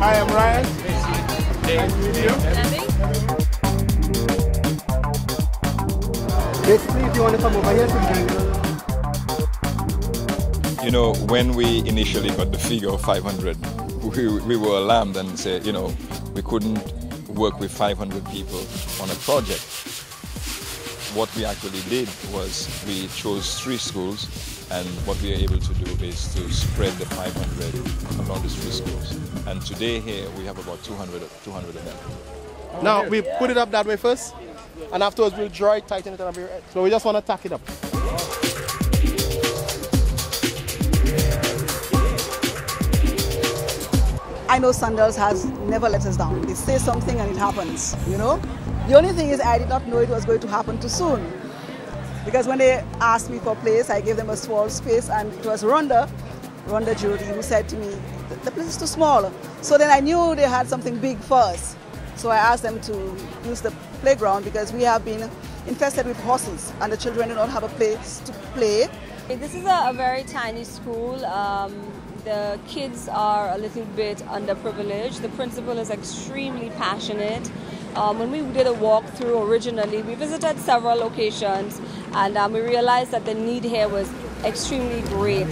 Hi, I'm Ryan. Nice to meet you. Basically, if you want to come over here, you know, when we initially got the figure of 500, we were alarmed and said, you know, we couldn't work with 500 people on a project. What we actually did was we chose 3 schools, and what we are able to do is to spread the 500 around the 3 schools. And today here we have about 200 of them. now we put it up that way first, and afterwards we'll draw it, tighten it, and be ready. So we just want to tack it up. I know Sandals has never let us down. They say something and it happens, you know. The only thing is I did not know it was going to happen too soon. Because when they asked me for a place, I gave them a small space, and it was Rhonda Judy, who said to me, the place is too small. So then I knew they had something big for us. So I asked them to use the playground because we have been infested with horses and the children do not have a place to play. This is a very tiny school. The kids are a little bit underprivileged. The principal is extremely passionate. When we did a walkthrough originally, we visited several locations, and we realized that the need here was extremely great.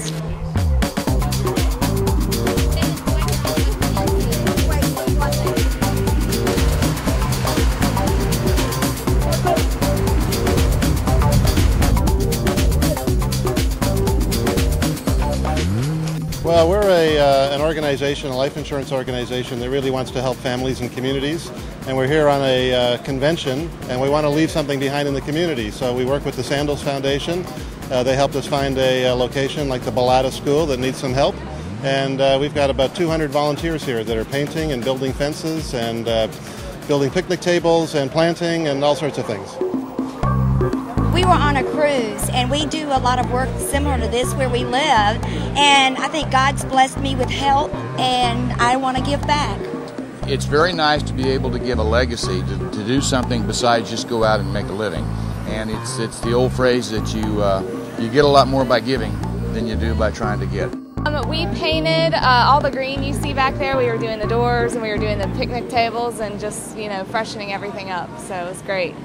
Well, we're an organization, a life insurance organization that really wants to help families and communities. And we're here on a convention, and we want to leave something behind in the community. So we work with the Sandals Foundation. They helped us find a location like the Balata School that needs some help. And we've got about 200 volunteers here that are painting and building fences and building picnic tables and planting and all sorts of things. We were on a cruise, and we do a lot of work similar to this where we live, and I think God's blessed me with help, and I want to give back. It's very nice to be able to give a legacy, to do something besides just go out and make a living. And it's the old phrase that you get a lot more by giving than you do by trying to get. We painted all the green you see back there. We were doing the doors and we were doing the picnic tables and just, you know, freshening everything up. So it was great.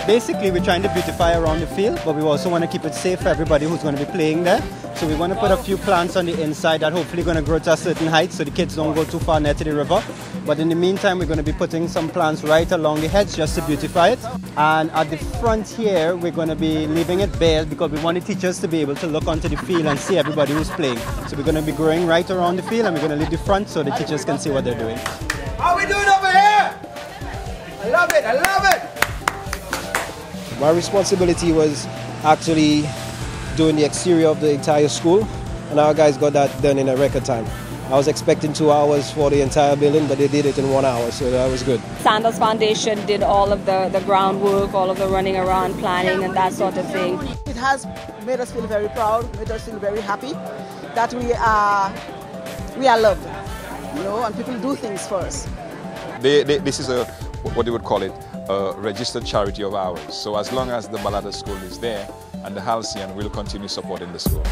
Basically, we're trying to beautify around the field, but we also want to keep it safe for everybody who's going to be playing there. So we want to put a few plants on the inside that hopefully going to grow to a certain height so the kids don't go too far near to the river. But in the meantime, we're going to be putting some plants right along the hedge just to beautify it. And at the front here, we're going to be leaving it bare because we want the teachers to be able to look onto the field and see everybody who's playing. So we're going to be growing right around the field, and we're going to leave the front so the teachers can see what they're doing. How are we doing over here? I love it, I love it! My responsibility was actually doing the exterior of the entire school, and our guys got that done in a record time. I was expecting 2 hours for the entire building, but they did it in 1 hour, so that was good. Sandals Foundation did all of the groundwork, all of the running around, planning, and that sort of thing. It has made us feel very proud, made us feel very happy that we are loved, you know, and people do things for us. This is what they would call it, a registered charity of ours. So as long as the Balata School is there and the Halcyon, we'll continue supporting the school.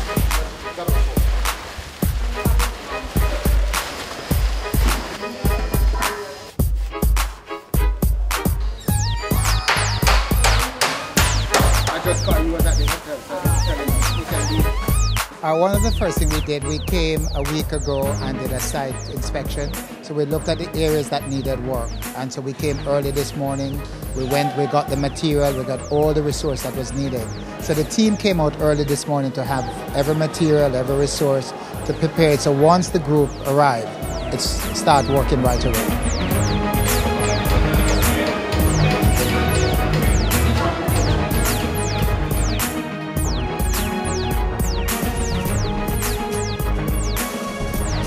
One of the first things we did, we came a week ago and did a site inspection. So we looked at the areas that needed work. And so we came early this morning. We went, we got the material, we got all the resource that was needed. So the team came out early this morning to have every material, every resource to prepare it. So once the group arrived, it started working right away.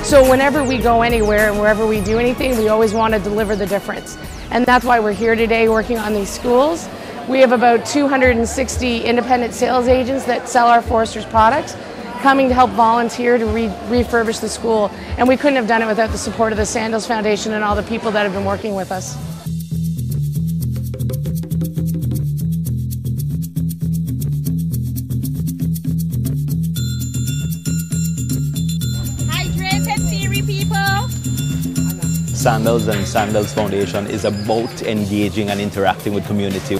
So whenever we go anywhere and wherever we do anything, we always want to deliver the difference. And that's why we're here today working on these schools. We have about 260 independent sales agents that sell our Foresters products, coming to help volunteer to refurbish the school. And we couldn't have done it without the support of the Sandals Foundation and all the people that have been working with us. Sandals and Sandals Foundation is about engaging and interacting with community.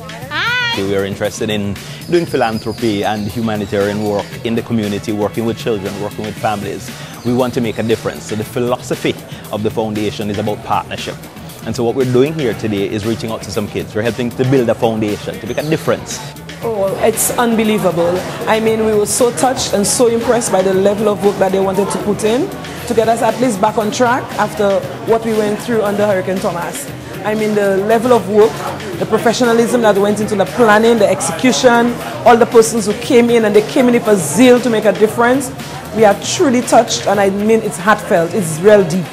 We are interested in doing philanthropy and humanitarian work in the community, working with children, working with families. We want to make a difference. So the philosophy of the foundation is about partnership. And so what we're doing here today is reaching out to some kids. We're helping to build a foundation, to make a difference. Oh, it's unbelievable. I mean, we were so touched and so impressed by the level of work that they wanted to put in to get us at least back on track after what we went through under Hurricane Thomas. I mean, the level of work, the professionalism that went into the planning, the execution, all the persons who came in, and they came in with a zeal to make a difference. We are truly touched, and I mean, it's heartfelt, it's real deep.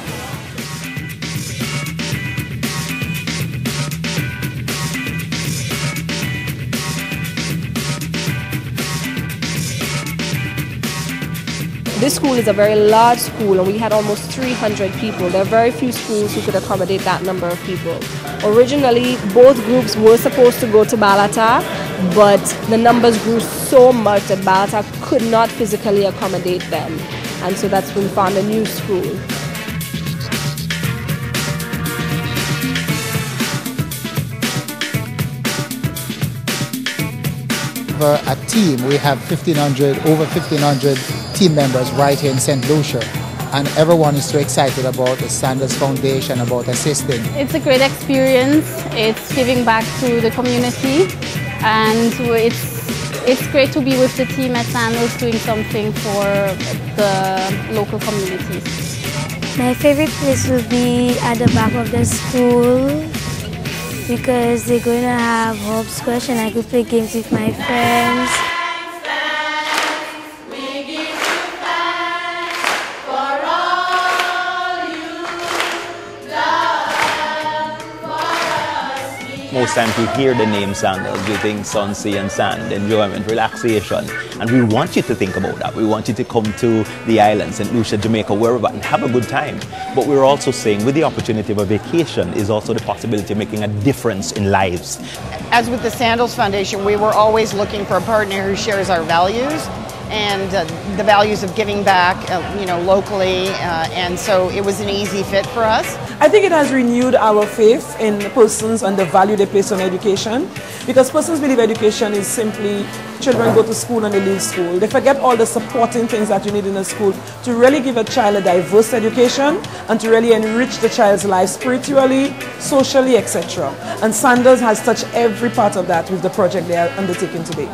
This school is a very large school, and we had almost 300 people. There are very few schools who could accommodate that number of people. Originally, both groups were supposed to go to Balata, but the numbers grew so much that Balata could not physically accommodate them. And so that's when we found a new school. A team, we have over 1,500 team members right here in St. Lucia, and everyone is so excited about the Sandals Foundation, about assisting. It's a great experience. It's giving back to the community, and it's great to be with the team at Sandals doing something for the local communities. My favorite place will be at the back of the school, because they're going to have hopscotch and I could play games with my friends. Most times you hear the name Sandals, you think sun, sea and sand, enjoyment, relaxation. And we want you to think about that. We want you to come to the islands, St. Lucia, Jamaica, wherever, and have a good time. But we're also saying with the opportunity of a vacation is also the possibility of making a difference in lives. As with the Sandals Foundation, we were always looking for a partner who shares our values and the values of giving back, locally, and so it was an easy fit for us. I think it has renewed our faith in persons and the value they place on education, because persons believe education is simply children go to school and they leave school. They forget all the supporting things that you need in a school to really give a child a diverse education and to really enrich the child's life spiritually, socially, etc. And Sandals has touched every part of that with the project they are undertaking today.